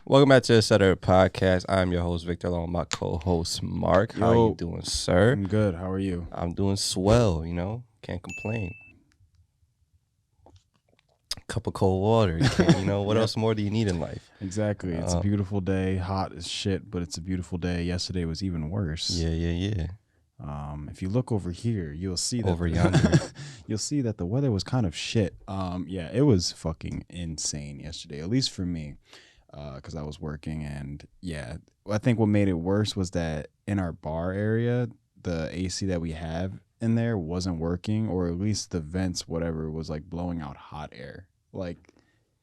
Welcome back to the HATER podcast. I'm your host, Victor, along with my co-host, Mark. How Yo. you doing, sir? I'm good. How are you? I'm doing swell, Can't complain. Cup of cold water. What Yep. else more do you need in life? Exactly. It's a beautiful day. Hot as shit, but it's a beautiful day. Yesterday was even worse. Yeah. If you look over here, you'll see that Over yonder. you'll see that the weather was kind of shit. Yeah, it was fucking insane yesterday, at least for me, because I was working. And yeah, I think what made it worse was that in our bar area, the AC that we have in there wasn't working, or at least the vents, whatever, was like blowing out hot air. Like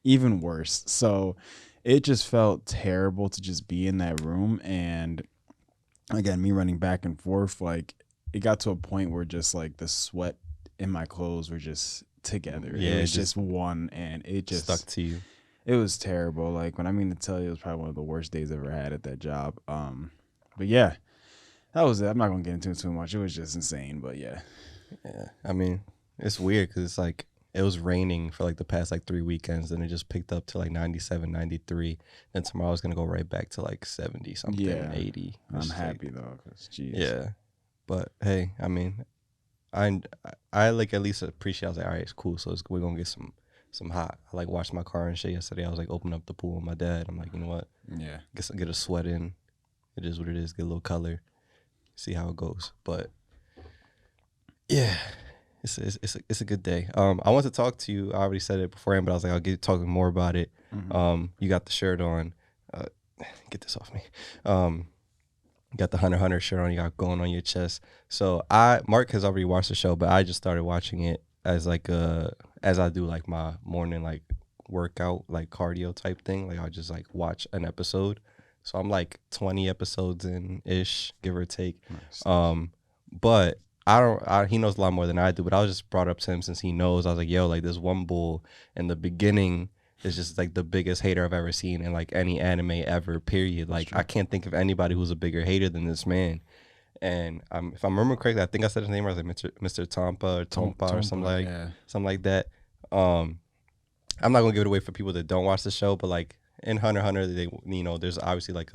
even worse. So it just felt terrible to just be in that room. And again, me running back and forth, like it got to a point where just like the sweat in my clothes were just together. Yeah, it was it just one, and it just stuck to you. it was terrible. Like when I mean to tell you, it was probably one of the worst days I ever had at that job. But yeah, that was it. I'm not gonna get into it too much. It was just insane. But yeah. Yeah. I mean, it's weird because it's like it was raining for like the past like 3 weekends, and it just picked up to like 97, 93. Then tomorrow's gonna go right back to like 70 something, Yeah. 80. I'm It's like- happy though, cause geez. Yeah, but hey, I mean, I like at least appreciate. I was like, all right, it's cool. So we're gonna get some hot. I like washed my car and shit yesterday. I was like opening up the pool with my dad. I'm like, you know what? Yeah. Get a sweat in. It is what it is. Get a little color. See how it goes. But yeah, it's a good day. I want to talk to you. I already said it beforehand, but I was like, I'll get talking more about it. Mhm. You got the shirt on. Get this off me. You got the Hunter shirt on. You got going on your chest. So Mark has already watched the show, but I just started watching it as like as I do like my morning like workout like cardio type thing. Like I'll just like watch an episode. So I'm like 20 episodes in ish, give or take. Nice. But he knows a lot more than I do, but I was just brought up to him since he knows. I was like, yo, like this one bull in the beginning is just like the biggest hater I've ever seen in like any anime ever, period. Like I can't think of anybody who's a bigger hater than this man. And if I remember correctly, I think I said his name. I was like Mr. Tompa or Tompa or something like that. I'm not gonna give it away for people that don't watch the show, but like in Hunter, they there's obviously like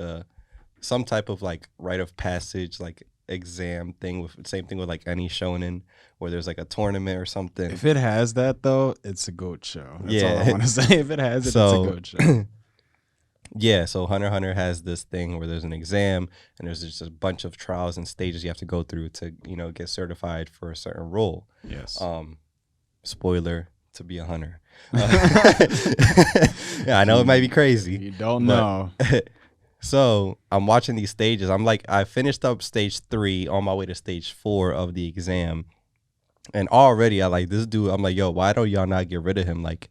some type of like rite of passage like exam thing with same thing with like any shonen where there's like a tournament or something. If it has that though, it's a goat show. That's all Yeah. I want to say. If it has it, it's a goat show. Yeah, so Hunter has this thing where there's an exam and there's just a bunch of trials and stages you have to go through to get certified for a certain role. Yes. Spoiler, to be a hunter. Yeah, I know it might be crazy. You don't know. So I'm watching these stages. I'm like, I finished up stage 3 on my way to stage 4 of the exam. And already I like this dude. I'm like, yo, why don't y'all not get rid of him? Like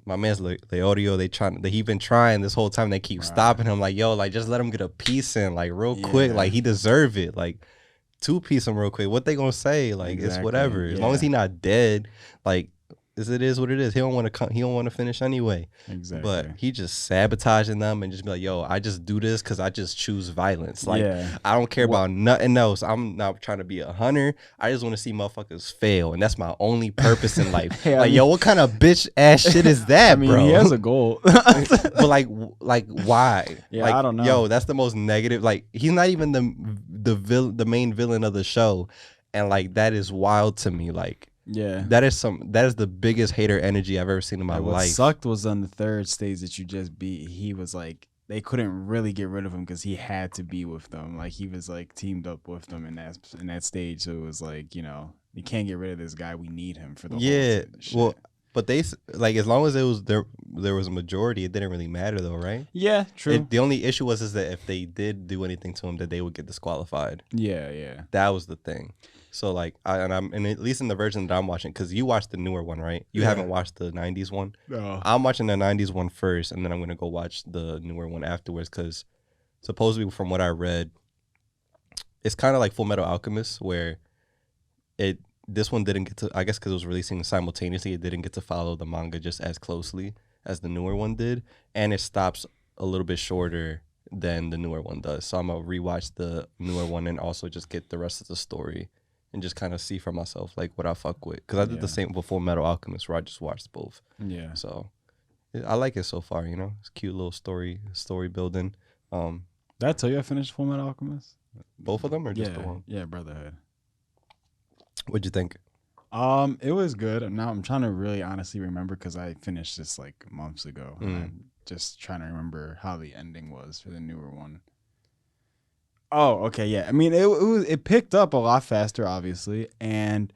my man's Leorio, he been trying this whole time. They keep stopping him. Like, yo, like just let him get a piece in like real quick. Like he deserve it. Like 2-piece him real quick. What they gonna say? Like it's whatever. As long as he not dead, like it is what it is. He don't want to finish anyway. Exactly. But he just sabotaging them and just be like, yo, I just do this because I just choose violence. Like I don't care about nothing else. I'm not trying to be a hunter. I just want to see motherfuckers fail, and that's my only purpose in life. Yo, what kind of bitch ass shit is that, bro? He has a goal. But like why? Yeah, like, I don't know. Yo, that's the most negative. Like he's not even the main villain of the show, and like that is wild to me. Like. Yeah, that is the biggest hater energy I've ever seen in my life. What sucked was on the third stage that you just beat. He was like, they couldn't really get rid of him because he had to be with them. Like he was like teamed up with them in that stage. So it was like, you can't get rid of this guy. We need him for the whole shit. Well, but they like as long as it was there was a majority, it didn't really matter though, right? Yeah, true. The only issue was that if they did do anything to him, that they would get disqualified. Yeah. That was the thing. So like, and at least in the version that I'm watching, because you watched the newer one, right? You haven't watched the '90s one. No. I'm watching the '90s one first, and then I'm gonna go watch the newer one afterwards. Because supposedly, from what I read, it's kind of like Full Metal Alchemist, where this one didn't get to. I guess because it was releasing simultaneously, it didn't get to follow the manga just as closely as the newer one did, and it stops a little bit shorter than the newer one does. So I'm gonna rewatch the newer one and also just get the rest of the story. And just kind of see for myself like what I fuck with, because I did the same with Full Metal Alchemist where I just watched both. Yeah. So I like it so far. You know, it's cute little story building. Um, Did I tell you I finished Full Metal Alchemist? both of them or just the Yeah, one? yeah, Brotherhood. What'd you think? It was good. Now I'm trying to really honestly remember because I finished this like months ago, and Mm. I'm just trying to remember how the ending was for the newer one. Oh, okay, yeah. I mean, it picked up a lot faster, obviously, and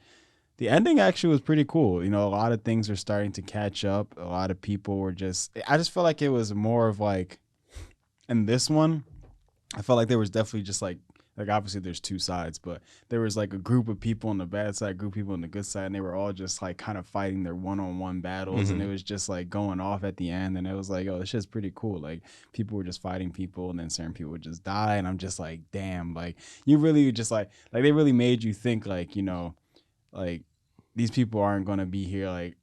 the ending actually was pretty cool. You know, a lot of things are starting to catch up. A lot of people were just. I just felt like it was more of like, in this one, I felt like there was definitely just like obviously there's two sides, but there was like a group of people on the bad side, group of people on the good side, and they were all just like kind of fighting their one-on-one battles, and it Mm-hmm. was just like going off at the end, and it was like, oh, this shit's pretty cool. Like people were just fighting people, and then certain people would just die, and I'm just like, damn, like you really just like they really made you think like like these people aren't gonna be here like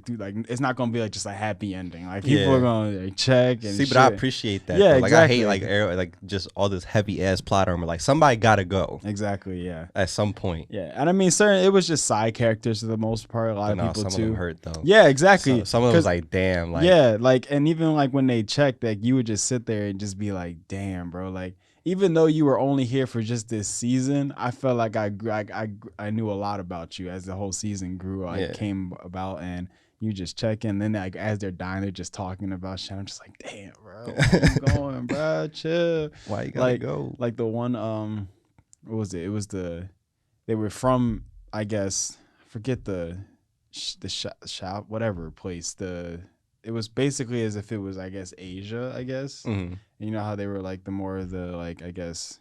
dude, like it's not gonna be like just a happy ending. Like people are Yeah. gonna like check and See, but I shit. appreciate that Yeah, though. Like I hate exactly. like just all this heavy ass plot armor. Like somebody gotta go Exactly, yeah. at some point. Yeah, and I mean, certain it was just side characters for the most part. A lot But of no, people some of them too. hurt though. Yeah, So exactly. some of them was Cause like, damn, like yeah, like and even like when they checked, like you would just sit there and just be like, damn, bro. Like even though you were only here for just this season, I felt like I knew a lot about you as the whole season grew, like yeah. came about, and you just check in. Then like as they're dying, they're just talking about shit. I'm just like, damn, bro, where you going, bro? Chill. Why you gotta Like go? like the one what was it? It was they were from I guess forget the shop whatever place the it was basically as if it was I guess Asia I guess. Mm-hmm. And you know how they were like the more of the like I guess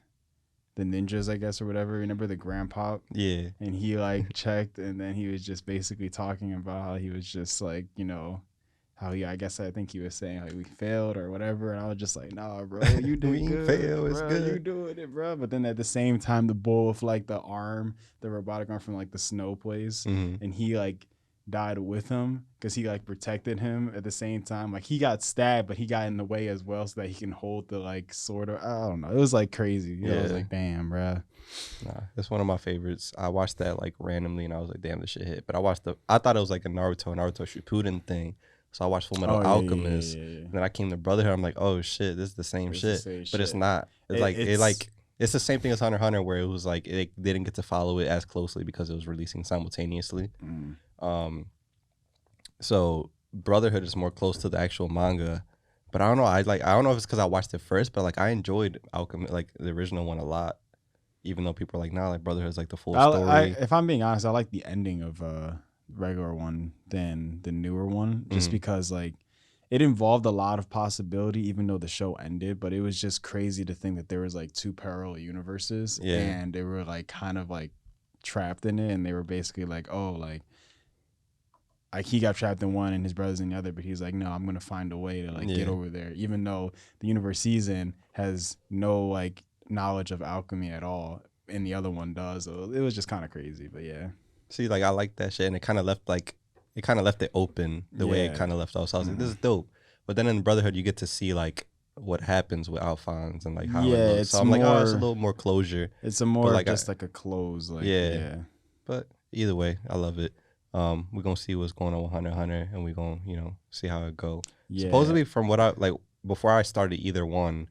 the ninjas I guess or whatever. Remember the grandpa? Yeah. And he like checked and then he was just basically talking about how he was just like how he I guess I think he was saying like we failed or whatever, and I was just like, nah, bro, you We did ain't good, fail. It's bro, you good. doing it, bro. But then at the same time, the bull with like the arm, the robotic arm from like the snow place, Mm-hmm. and he like died with him because he like protected him at the same time. Like he got stabbed, but he got in the way as well so that he can hold the like sword. Or I don't know. It was like crazy. I was Yeah. like, damn, bro. Nah, it's one of my favorites. I watched that like randomly, and I was like, "Damn, this shit hit." But I thought it was like a Naruto Shippuden thing. So I watched Full Metal Oh yeah, yeah, yeah, Alchemist, yeah, yeah. and then I came to Brotherhood. I'm like, "Oh shit, this is the same It's the shit," same but it's shit. not. It's like It's it's the same thing as Hunter x Hunter, where it was like it didn't get to follow it as closely because it was releasing simultaneously. mm, Um, so Brotherhood is more close to the actual manga, but I don't know. I don't know if it's because I watched it first, but like I enjoyed Alchemy, like the original one, a lot. Even though people are like, nah, like Brotherhood is like the full story. if I'm being honest, I like the ending of regular one than the newer one, just Mm-hmm. because like it involved a lot of possibility, even though the show ended. But it was just crazy to think that there was like two parallel universes, Yeah, and they were like kind of like trapped in it, and they were basically like, oh, like he got trapped in one and his brother's in the other, but he's like, no, I'm gonna find a way to like get yeah. over there, even though the universe he's in has no like knowledge of alchemy at all, and the other one does. So it was just kind of crazy, but yeah, See, like I like that shit, and it kind of left it open the way it yeah, kind of left off. So I was like, this mhm. is dope. But then in Brotherhood, you get to see like what happens with Alphonse and like how it Yeah. looks. So I'm like, oh, it's a little more closure. It's a But more of like, just like a close, like yeah. yeah, But either way, I love it. We're gonna see what's going on with Hunter x Hunter, and we're gonna see how it go. yeah. Supposedly, from what I like before I started either one,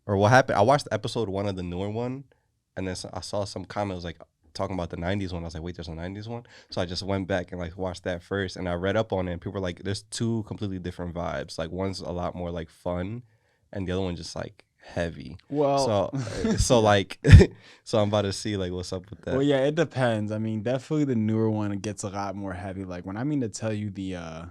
or what happened, I watched episode one of the newer one, and then I saw some comment was like talking about the '90s one. I was like, wait, there's a '90s one. So I just went back and like watched that first, and I read up on it. And people were like, there's two completely different vibes. Like one's a lot more like fun, and the other one just like heavy. Well, So like, so I'm about to see like what's up with well, that. yeah. It depends. I mean, definitely the newer one gets a lot more heavy. Like when I mean to tell you I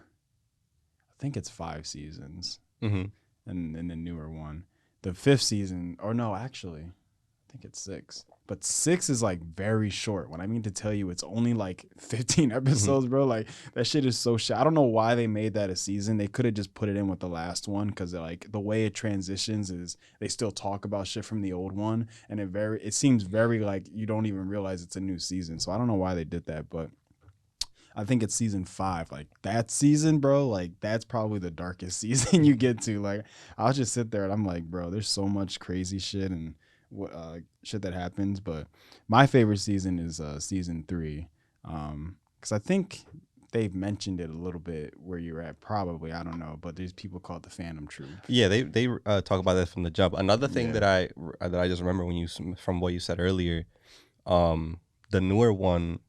think it's 5 seasons, Mm-hmm. and in the newer one, the fifth season, or no, actually, I think it's six. But six is like very short. When I mean to tell you, it's only like 15 Mm-hmm. episodes, bro. Like that shit is so shit. I don't know why they made that a season. They could have just put it in with the last one because like the way it transitions is they still talk about shit from the old one, and it seems very like you don't even realize it's a new season. So I don't know why they did that, but I think it's season 5. Like that season, bro, like that's probably the darkest season you get to. Like I'll just sit there and I'm like, bro, there's so much crazy shit and what shit that happens. But my favorite season is season 3. Because I think they've mentioned it a little bit where you're at. Probably, I don't know, but there's people called the Phantom Troop. Yeah, they talk about that from the jump. Another thing Yeah. that I just remember from what you said earlier, the newer one,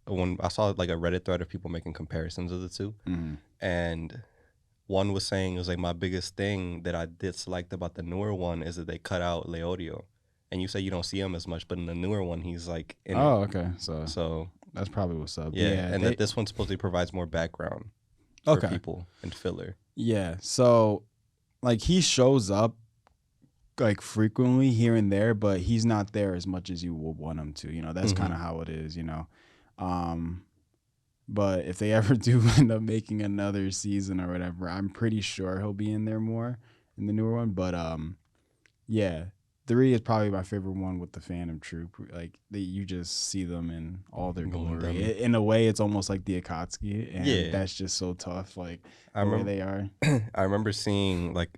when I saw like a Reddit thread of people making comparisons of the two, and one was saying it was like my biggest thing that I disliked about the newer one is that they cut out Leodio, and you say you don't see him as much, but in the newer one he's like in it. Okay, So that's probably what's up. yeah, and that this one supposedly provides more background for people and filler. Yeah, so like he shows up like frequently here and there, but he's not there as much as you would want him to. You know, that's kind of how it is. You know, but if they ever do end up making another season or whatever, I'm pretty sure he'll be in there more in the newer one. But yeah, 3 is probably my favorite one with the Phantom Troop. Like you just see them in all their glory. In a way, it's almost like the Akatsuki, and that's just so tough. Like the way they are. I remember seeing like,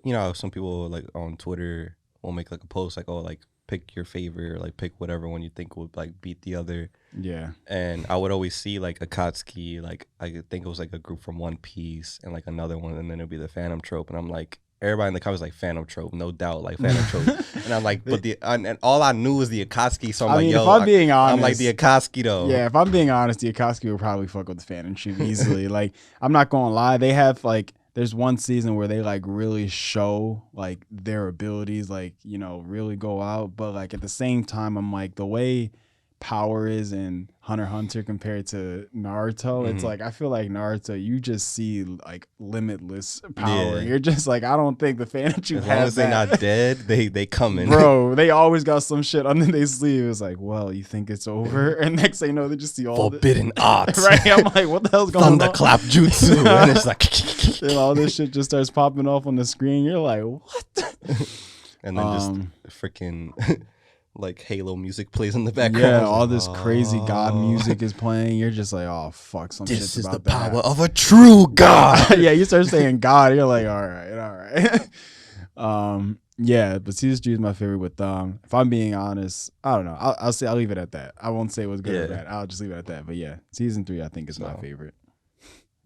you know, some people like on Twitter will make like a post like, oh, like pick your favorite, or like pick whatever one you think would like beat the other. Yeah. And I would always see like Akatsuki, like I think it was like a group from One Piece and like another one, and then it'll be the Phantom Trope, and I'm like, everybody in the comments like Phantom Trope, no doubt, like Phantom Trope. And I'm like, but and all I knew was the Akatsuki, so I'm like, yo, if I'm being honest, I'm like the Akatsuki though. Yeah, if I'm being honest, the Akatsuki will probably fuck with the Phantom Troop easily. Like, I'm not gonna lie, they have like, there's one season where they like really show like their abilities, like, you know, really go out, but like at the same time, I'm like, the way power is in Hunter x Hunter compared to Naruto, it's like, I feel like Naruto, you just see like limitless power. You're just like, I don't think the Phantom Troop as long as they're not dead, they coming. Bro, they always got some shit under their sleeve. It's like, well, you think it's over? And next thing you know, they just see all forbidden art. Right? I'm like, what the hell's going on? Thunderclap jutsu. And it's like and all this shit just starts popping off on the screen. You're like, what? And then just freaking like Halo music plays in the background. Yeah, all this crazy god music is playing. You're just like, oh fuck, some this shit's is about the power of a true god. Yeah, you start saying God, you're like, all right. Yeah, but season 3 is my favorite. With if I'm being honest, I don't know. I'll leave it at that. I won't say it was good or bad. I'll just leave it at that. But yeah, season 3 I think is my favorite.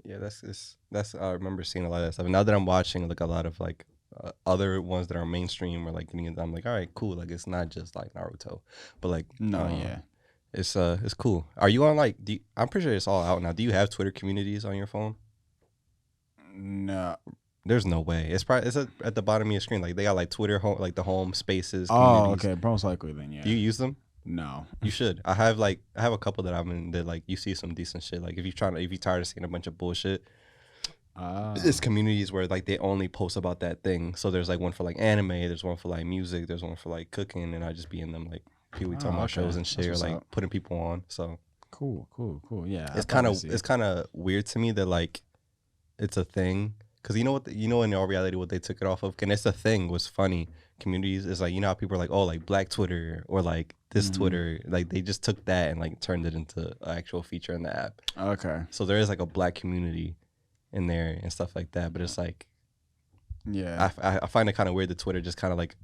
Yeah, that's I remember seeing a lot of that stuff. Now that I'm watching like a lot of like other ones that are mainstream or like getting it, I'm like, all right, cool. Like it's not just like Naruto, but like it's cool. Are you on like? I'm pretty sure it's all out now. Do you have Twitter communities on your phone? No, there's no way. It's probably at the bottom of your screen. Like they got like Twitter home, like the home spaces. Oh, okay, most likely then. Yeah. Do you use them? No. You should. I have a couple that I'm in that like you see some decent shit. Like if you're tired of seeing a bunch of bullshit. It's communities where like they only post about that thing. So there's like one for like anime, there's one for like music, there's one for like cooking, and I just be in them like people talking about shows and shit, or like putting people on. So cool. Yeah, it's kind of weird to me that like it's a thing, because you know in all reality what they took it off of, and it's a thing. Was funny communities is like, you know how people are like, oh, like Black Twitter or like this Twitter, like they just took that and like turned it into an actual feature in the app. Okay, so there is like a Black community in there and stuff like that, but it's like, yeah, I find it kind of weird that Twitter just kind of like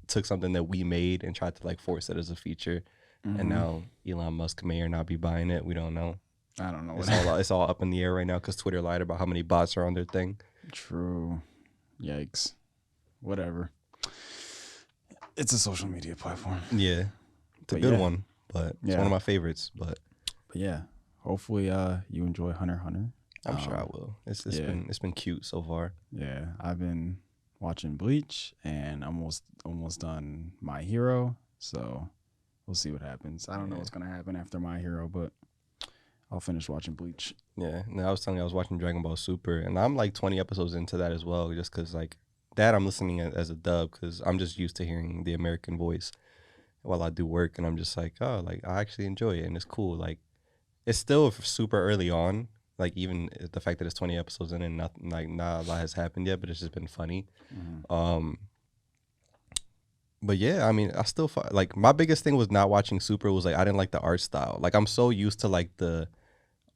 took something that we made and tried to like force it as a feature, and now Elon Musk may or not be buying it. We don't know. I don't know. It's all up in the air right now because Twitter lied about how many bots are on their thing. True. Yikes. Whatever. It's a social media platform. Yeah, it's a good one, but it's one of my favorites. But yeah, hopefully you enjoy Hunter x Hunter. I'm sure I will. It's been cute so far. Yeah, I've been watching Bleach and almost done My Hero. So we'll see what happens. I don't know what's gonna happen after My Hero, but I'll finish watching Bleach. Yeah. Now I was telling you I was watching Dragon Ball Super, and I'm like 20 episodes into that as well, just because like that I'm listening as a dub because I'm just used to hearing the American voice while I do work, and I'm just like, oh, like I actually enjoy it and it's cool. Like it's still super early on. Like even the fact that it's 20 episodes in and nothing, like not a lot has happened yet, but it's just been funny. But yeah, I mean, I still like my biggest thing was not watching Super was like I didn't like the art style. Like I'm so used to like the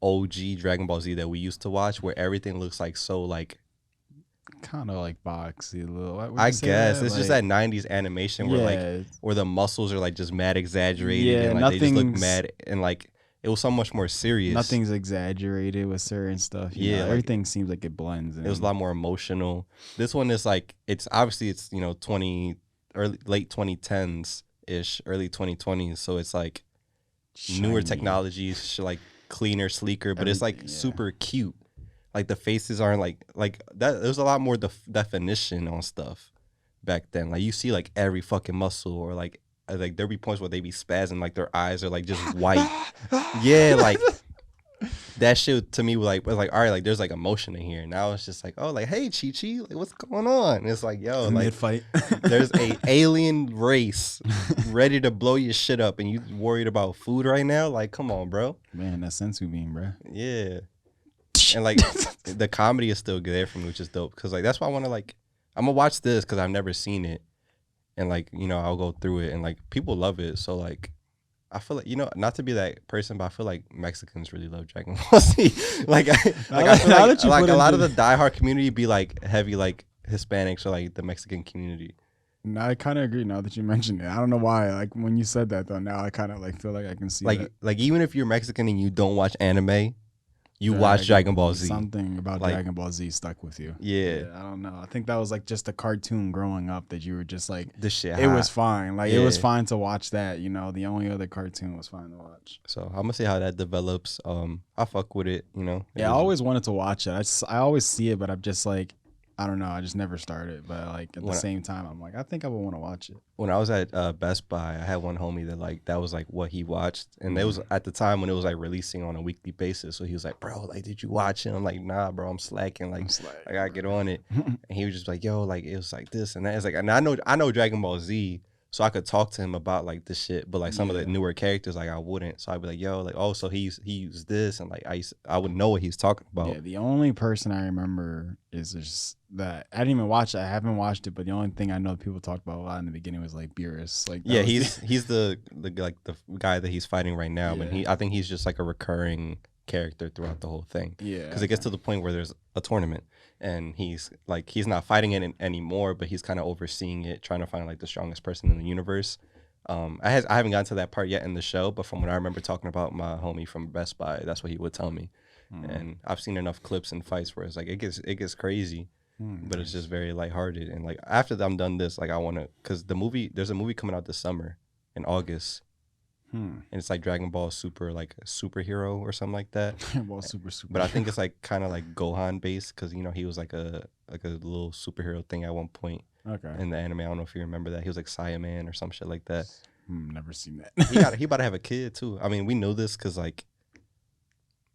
OG Dragon Ball Z that we used to watch, where everything looks like so like kind of like boxy a little. I guess it's like, just that 90s animation where like where the muscles are like just mad exaggerated and like they just look mad, and like it was so much more serious. Nothing's exaggerated with certain stuff. You know, Like, everything seems like it blends in. it was a lot more emotional. This one is like, it's obviously it's, you know, late 2010s ish, early 2020s. So it's like newer Shiny. technologies, like cleaner, sleeker, but it's like Everything, yeah. super cute. Like the faces aren't like that. There's a lot more definition on stuff back then. Like you see like every fucking muscle, or like there'll be points where they be spazzing, like their eyes are like just white. Yeah, like that shit to me was like, all right, like there's like emotion in here. Now it's just like, oh, like, hey, Chi Chi, like what's going on? And it's like, yo, like Mid fight. there's a alien race ready to blow your shit up, and you worried about food right now? Like, come on, bro. Man, that sensu bean, bro. Yeah. And like the comedy is still there for me, which is dope. Cause like that's why I want to like, I'm gonna watch this because I've never seen it, and like, you know, I'll go through it, and like people love it. So like, I feel like, you know, not to be that person, but I feel like Mexicans really love Dragon Ball Z. like I feel like a lot of the diehard community be like heavy like Hispanics or like the Mexican community. No, I kind of agree now that you mentioned it. I don't know why. Like when you said that though, now I kind of like feel like I can see that. Like even if you're Mexican and you don't watch anime, you watch Dragon Ball Z. Something about like, Dragon Ball Z stuck with you. Yeah. I don't know. I think that was like just a cartoon growing up that you were just like, this shit. It was fine. Like it was fine to watch that. You know, the only other cartoon was fine to watch. So I'm gonna see how that develops. I fuck with it. You know. Yeah, I always wanted to watch it. I always see it, but I'm just like, I don't know. I just never started. But like at the same time, I'm like, I think I would want to watch it. When I was at Best Buy, I had one homie that was like what he watched, and it was at the time when it was like releasing on a weekly basis. So he was like, "Bro, like, did you watch it?" I'm like, "Nah, bro, I'm slacking. Like, I gotta get on it." And he was just like, "Yo, like, it was like this and that." It's like, and I know Dragon Ball Z, so I could talk to him about like this shit. But like some of the newer characters, like I wouldn't. So I'd be like, "Yo, like, oh, so he used this," and like I would know what he's talking about. Yeah, the only person I remember is just that I didn't even watch it. I haven't watched it, but the only thing I know people talked about a lot in the beginning was like Beerus. Like yeah, he's the guy that he's fighting right now, but I think he's just like a recurring character throughout the whole thing. Yeah, because it gets to the point where there's a tournament and he's not fighting it anymore, but he's kind of overseeing it, trying to find like the strongest person in the universe. I haven't gotten to that part yet in the show, but from what I remember talking about my homie from Best Buy, that's what he would tell me. And I've seen enough clips and fights where it's like it gets crazy. But it's just very lighthearted, and like after I'm done this, like I want to, because there's a movie coming out this summer in August, and it's like Dragon Ball Super, like a superhero or something like that. Dragon Ball Super. But I think it's like kind of like Gohan based, because you know he was like a little superhero thing at one point. Okay. In the anime, I don't know if you remember that, he was like Saiyaman or some shit like that. Never seen that. he about to have a kid too. I mean, we know this because like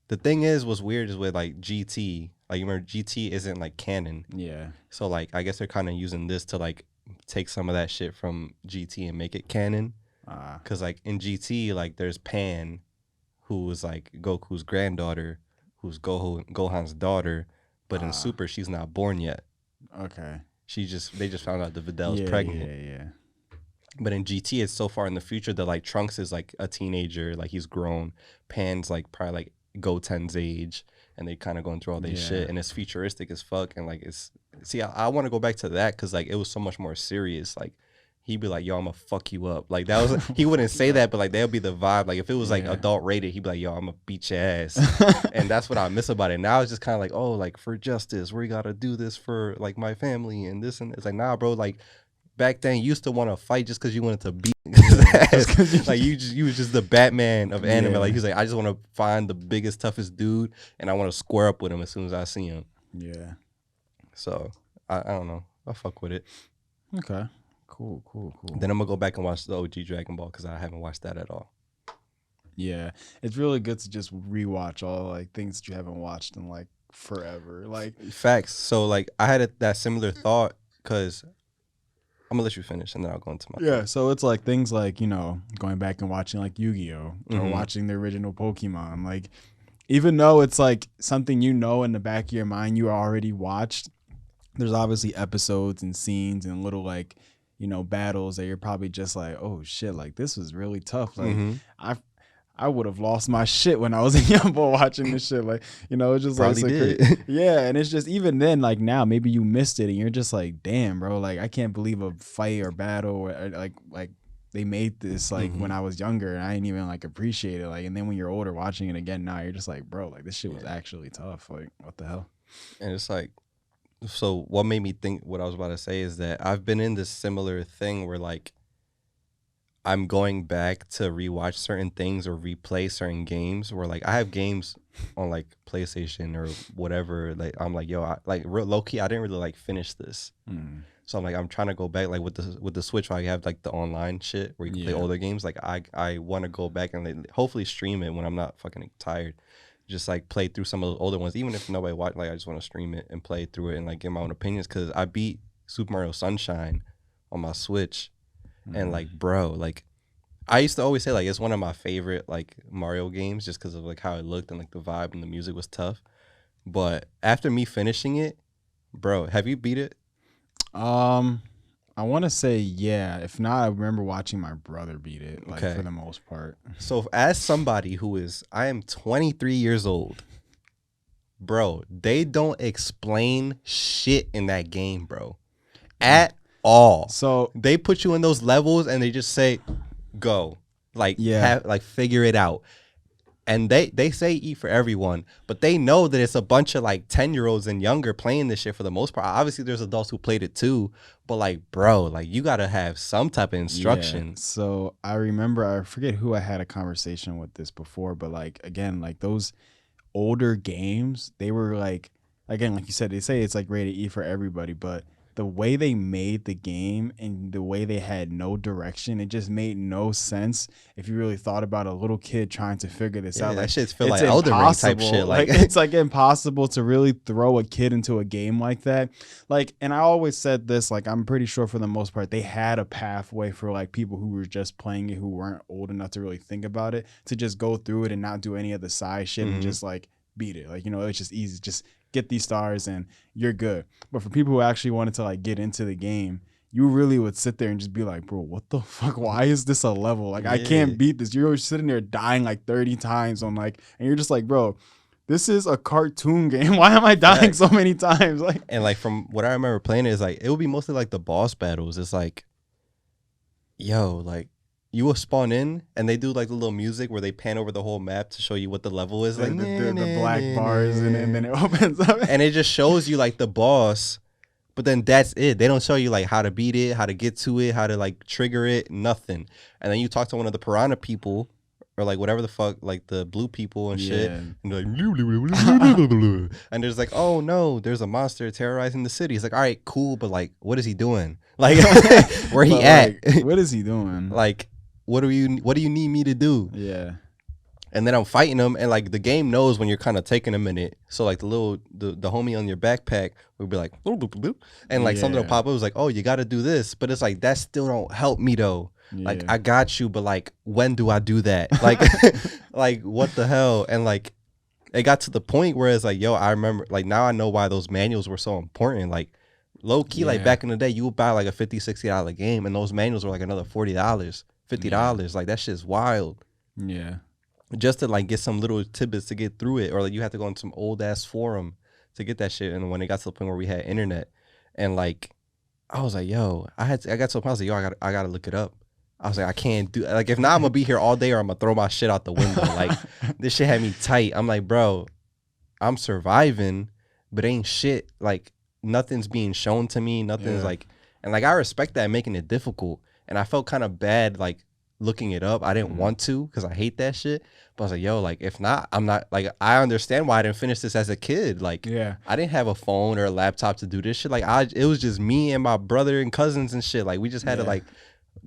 the thing what's weird is with like GT. Like, you remember GT isn't like canon. Yeah. So like I guess they're kind of using this to like take some of that shit from GT and make it canon. Cause like in GT, like there's Pan, who was like Goku's granddaughter, who's Gohan's daughter, but in Super she's not born yet. Okay. They just found out that Vidal's pregnant. Yeah. But in GT, it's so far in the future that like Trunks is like a teenager, like he's grown. Pan's like probably like Goten's age. And they kind of going through all this shit, and it's futuristic as fuck, and like I want to go back to that because like it was so much more serious. Like he'd be like, "Yo, I'm gonna fuck you up." Like that was he wouldn't say that, but like that'll be the vibe. Like if it was like adult rated, he'd be like, "Yo, I'm gonna beat your ass," and that's what I miss about it. Now it's just kind of like, oh, like for justice, we gotta do this for like my family and this and it's like, nah, bro, like. Back then, you used to want to fight just because you wanted to beat ass. Like you was just the Batman of anime. Like he's like, I just want to find the biggest, toughest dude, and I want to square up with him as soon as I see him. Yeah. So I don't know. I fuck with it. Okay. Cool. Then I'm gonna go back and watch the OG Dragon Ball because I haven't watched that at all. Yeah, it's really good to just rewatch all like things that you haven't watched in like forever. Like facts. So like I had that similar thought because. I'm gonna let you finish and then I'll go into my thought. So it's like things like, you know, going back and watching like Yu-Gi-Oh! Or watching the original Pokemon. Like, even though it's like something you know in the back of your mind you already watched, there's obviously episodes and scenes and little like, you know, battles that you're probably just like, oh shit, like this was really tough. Like I would have lost my shit when I was a young boy watching this shit. Like, you know, it's just probably like, yeah. And it's just, even then, like now, maybe you missed it and you're just like, damn, bro, like I can't believe a fight or battle or like they made this like when I was younger and I didn't even like appreciate it. Like, and then when you're older watching it again now, you're just like, bro, like this shit was actually tough. Like, what the hell? And it's like, so what made me think what I was about to say is that I've been in this similar thing where like I'm going back to rewatch certain things or replay certain games where like I have games on like PlayStation or whatever. Like I'm like, yo, like real low key, I didn't really like finish this. So I'm like, I'm trying to go back like with the Switch. Where you have like the online shit where you can play older games. Like I want to go back and like, hopefully stream it when I'm not fucking tired. Just like play through some of the older ones, even if nobody watch. Like I just want to stream it and play through it and like give my own opinions because I beat Super Mario Sunshine on my Switch. And like, bro, like I used to always say like it's one of my favorite like Mario games just because of like how it looked and like the vibe and the music was tough. But after me finishing it, bro, have you beat it? I want to say yeah. If not, I remember watching my brother beat it. Like Okay. for the most part. So as somebody I am 23 years old, bro, they don't explain shit in that game, bro, at all. So They put you in those levels and they just say, go, like, like figure it out. And they say eat for everyone, but they know that it's a bunch of like 10-year-olds and younger playing this shit for the most part. Obviously, there's adults who played it too, but like, bro, like you gotta have some type of instruction. Yeah. So I remember, I forget who I had a conversation with this before, but like again, like those older games, they were like, again, like you said, they say it's like rated E for everybody, but the way they made the game and the way they had no direction, it just made no sense if you really thought about a little kid trying to figure this out. That Like, shit's feel like Elden Ring type shit. Like it's like impossible to really throw a kid into a game like that. Like, and I always said this, like I'm pretty sure for the most part they had a pathway for like people who were just playing it who weren't old enough to really think about it to just go through it and not do any of the side shit and just like beat it. Like, you know, it's just easy. Just get these stars and you're good. But for people who actually wanted to like get into the game, you really would sit there and just be like, bro, what the fuck? Why is this a level? Like, I can't beat this. You're sitting there dying like 30 times on like, and you're just like, bro, this is a cartoon game. Why am I dying so many times? Like, and like from what I remember playing is like it would be mostly like the boss battles. It's like, yo, like you will spawn in and they do like the little music where they pan over the whole map to show you what the level is. Like the black bars and then it opens up. And it just shows you like the boss, but then that's it. They don't show you like how to beat it, how to get to it, how to like trigger it, nothing. And then you talk to one of the piranha people or like whatever the fuck, like the blue people and shit. And they're like, and there's like, oh no, there's a monster terrorizing the city. It's like, all right, cool, but like, what is he doing? Like, where he at? Like, what is he doing? Like, what do you need me to do? Yeah. And then I'm fighting him, and like the game knows when you're kind of taking a minute. So like the homie on your backpack would be like, boop, boop, boop, and like something will pop up. It was like, oh, you got to do this, but it's like that still don't help me though. Like I got you, but like when do I do that? Like, like what the hell? And like it got to the point where it's like, yo, I remember like now I know why those manuals were so important. Like low key, like back in the day, you would buy like a $50-$60 game, and those manuals were like another $40, $50. Like that shit's wild. Yeah. Just to like get some little tidbits to get through it, or like you have to go on some old ass forum to get that shit. And when it got to the point where we had internet, and like I was like, yo, I got to a point I was like, yo, I gotta look it up. I was like, I can't do like if not, I'm gonna be here all day or I'm gonna throw my shit out the window. Like this shit had me tight. I'm like, bro, I'm surviving, but ain't shit like nothing's being shown to me. Nothing's like, and like I respect that making it difficult. And I felt kind of bad like looking it up. I didn't want to because I hate that shit. But I was like, yo, like if not, I'm not like I understand why I didn't finish this as a kid. Like I didn't have a phone or a laptop to do this shit. Like it was just me and my brother and cousins and shit. Like we just had to like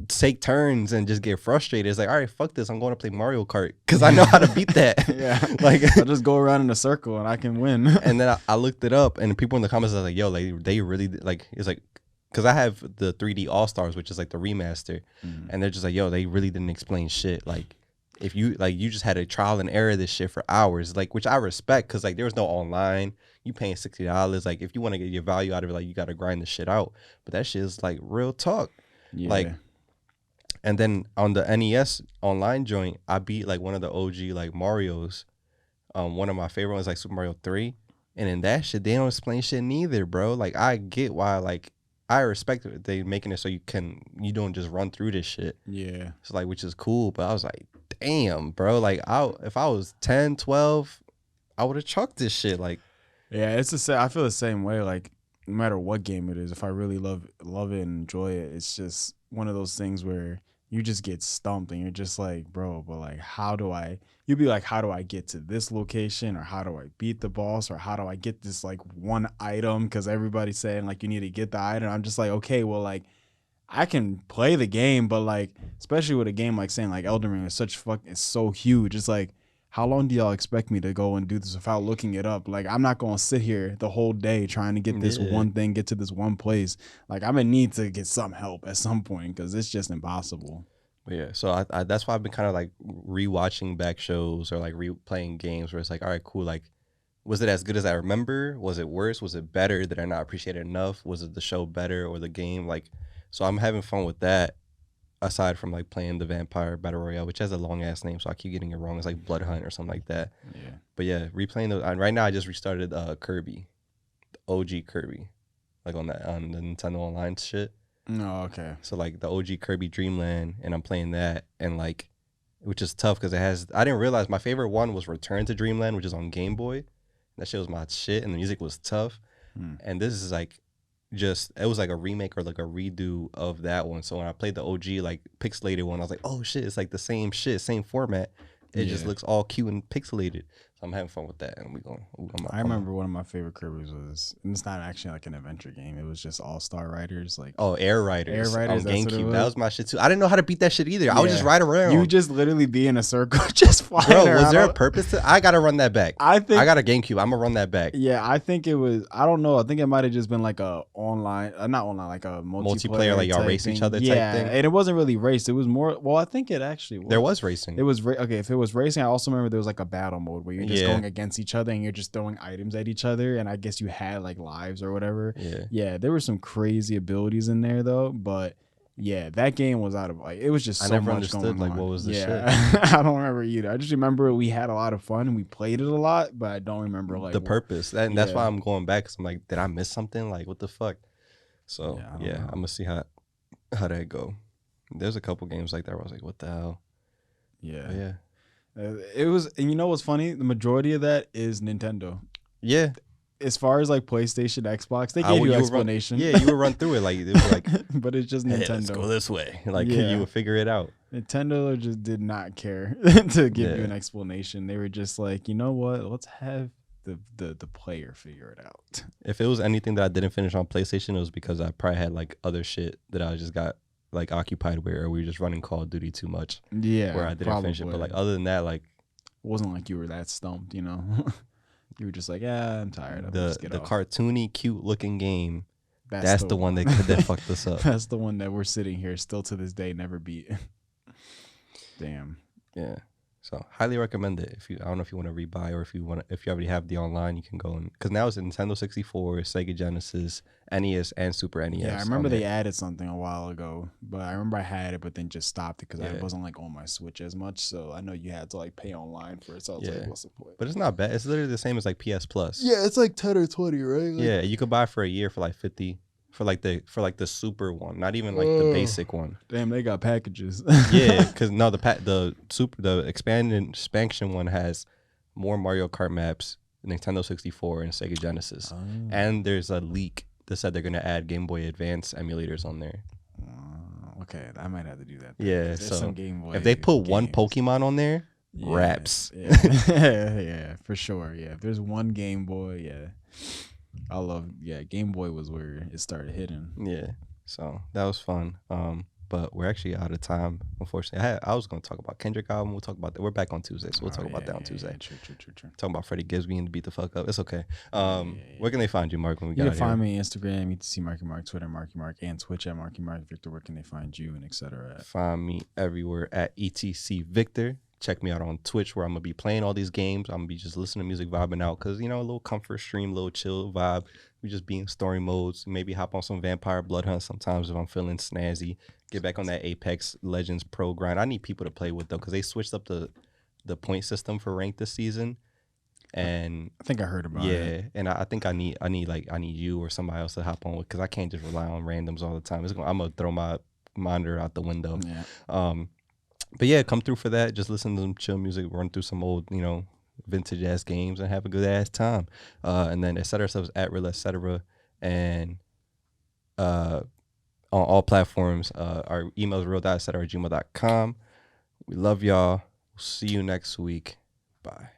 take turns and just get frustrated. It's like, all right, fuck this. I'm going to play Mario Kart because I know how to beat that. Like I'll just go around in a circle and I can win. And then I looked it up and people in the comments are like, yo, like they really like it's like because I have the 3D All-Stars, which is like the remaster, and they're just like, yo, they really didn't explain shit. Like if you like you just had a trial and error this shit for hours, like which I respect because like there was no online. You paying $60. Like if you want to get your value out of it, like you got to grind the shit out. But that shit is like real talk. Like. And then on the NES online joint, I beat like one of the OG like Marios. One of my favorite ones like Super Mario 3. And in that shit, they don't explain shit neither, bro. Like I get why like I respect it. They making it so you don't just run through this shit. Yeah. It's like, which is cool. But I was like, damn, bro. Like, if I was 10, 12, I would have chucked this shit. Like, Yeah, it's the same. I feel the same way. Like, no matter what game it is, if I really love it and enjoy it, it's just one of those things where you just get stumped and you're just like, bro, but like, how do I? You'd be like, how do I get to this location, or how do I beat the boss, or how do I get this like one item? Because everybody's saying like you need to get the item. I'm just like, okay, well, like I can play the game, but like, especially with a game like saying like Elden Ring is it's so huge. It's like, how long do y'all expect me to go and do this without looking it up? Like, I'm not gonna sit here the whole day trying to get this one thing, get to this one place. Like, I'm gonna need to get some help at some point because it's just impossible. yeah. So I that's why I've been kind of like rewatching back shows or like replaying games where it's like, all right, cool. Like, was it as good as I remember? Was it worse? Was it better? Did I not appreciate it enough? Was it the show better or the game? Like, so I'm having fun with that. Aside from like playing the Vampire Battle Royale, which has a long ass name, so I keep getting it wrong. It's like Blood Hunt or something like that. Yeah. But yeah, replaying those. Right now, I just restarted Kirby, the OG Kirby, like on the Nintendo Online shit. No, okay. So like the OG Kirby Dreamland, and I'm playing that, and like, which is tough because it has. I didn't realize my favorite one was Return to Dreamland, which is on Game Boy. That shit was my shit, and the music was tough. And this is like it was like a remake or like a redo of that one. So when I played the OG like pixelated one, I was like, oh shit, it's like the same shit, same format. It just looks all cute and pixelated. So I'm having fun with that, and I remember one of my favorite Kirby's was, and it's not actually like an adventure game. It was just All Star Riders, like Air Riders on GameCube. Was. That was my shit too. I didn't know how to beat that shit either. I would just ride around. You just literally be in a circle, just flying. Bro, around. was there a purpose to? I gotta run that back. I got a GameCube. I'm gonna run that back. Yeah, I think it was. I don't know. I think it might have just been like a online, not online, like a multiplayer, like y'all race each other. Yeah, type thing. And it wasn't really race. It was more. Well, I think it actually was. There was racing. It was okay. If it was racing, I also remember there was like a battle mode where you're just going against each other and you're just throwing items at each other. And I guess you had like lives or whatever. Yeah. There were some crazy abilities in there though, but. Yeah, that game was out of like it was just so never much understood going like on. what was the shit. I don't remember either. I just remember we had a lot of fun and we played it a lot, but I don't remember like the purpose. And that's why I'm going back. Cause I'm like, did I miss something? Like, what the fuck? So yeah, I'm gonna see how that go. There's a couple games like that where I was like, what the hell? Yeah, but yeah. It was, and you know what's funny? The majority of that is Nintendo. Yeah. As far as like PlayStation, Xbox, they gave you explanation. You would run through it like it was like, but it's just Nintendo. Hey, let's go this way. Like you would figure it out. Nintendo just did not care to give you an explanation. They were just like, you know what? Let's have the player figure it out. If it was anything that I didn't finish on PlayStation, it was because I probably had like other shit that I just got like occupied with, or we were just running Call of Duty too much. Yeah, where I didn't finish it. But like other than that, like it wasn't like you were that stumped, you know. You were just like, yeah, I'm tired. The cartoony, cute looking game. That's the one that fucked us up. That's the one that we're sitting here still to this day never beat. Damn. Yeah. So highly recommend it. I don't know if you want to rebuy or if you already have the online, you can go and because now it's Nintendo 64, Sega Genesis, NES, and Super NES. Yeah, I remember they added something a while ago, but I remember I had it, but then just stopped it because I wasn't like on my Switch as much. So I know you had to like pay online for it. So I was like, what's the point? But it's not bad. It's literally the same as like PS Plus. Yeah, it's like 10 or 20, right? Like, yeah, you could buy it for a year for like 50. For like the super one, not even like the basic one. Damn, they got packages. Yeah, because no, the expansion one has more Mario Kart maps, Nintendo 64, and Sega Genesis. And there's a leak that said they're gonna add Game Boy Advance emulators on there. Okay, I might have to do that. Yeah, so some Game Boy if they put one Pokemon on there, raps. Yeah, for sure. Yeah, if there's one Game Boy, Game Boy was where it started hitting. Yeah, so that was fun. But we're actually out of time, unfortunately. I was going to talk about Kendrick album. We'll talk about that. We're back on Tuesday, so we'll talk about that on Tuesday. True. Talking about Freddie Gibbs being to beat the fuck up. It's okay. Where can they find you, Mark? When we you get can find me on Instagram, ETC Marky Mark, Twitter Marky Mark, and Twitch at Marky Mark. Victor, where can they find you, and etc. Find me everywhere at ETC Victor. Check me out on Twitch where I'm going to be playing all these games. I'm going to be just listening to music, vibing out because, you know, a little comfort stream, a little chill vibe. We just be in story modes. Maybe hop on some Vampire Blood Hunt sometimes if I'm feeling snazzy. Get back on that Apex Legends Pro grind. I need people to play with, though, because they switched up the point system for rank this season. And I think I heard about it. yeah, and I think I need you or somebody else to hop on with, because I can't just rely on randoms all the time. I'm gonna throw my monitor out the window. Yeah. But yeah, come through for that. Just listen to some chill music, run through some old, vintage ass games, and have a good ass time. And then set ourselves at real etc. And on all platforms. Our email is real.etc@gmail.com. We love y'all. We'll see you next week. Bye.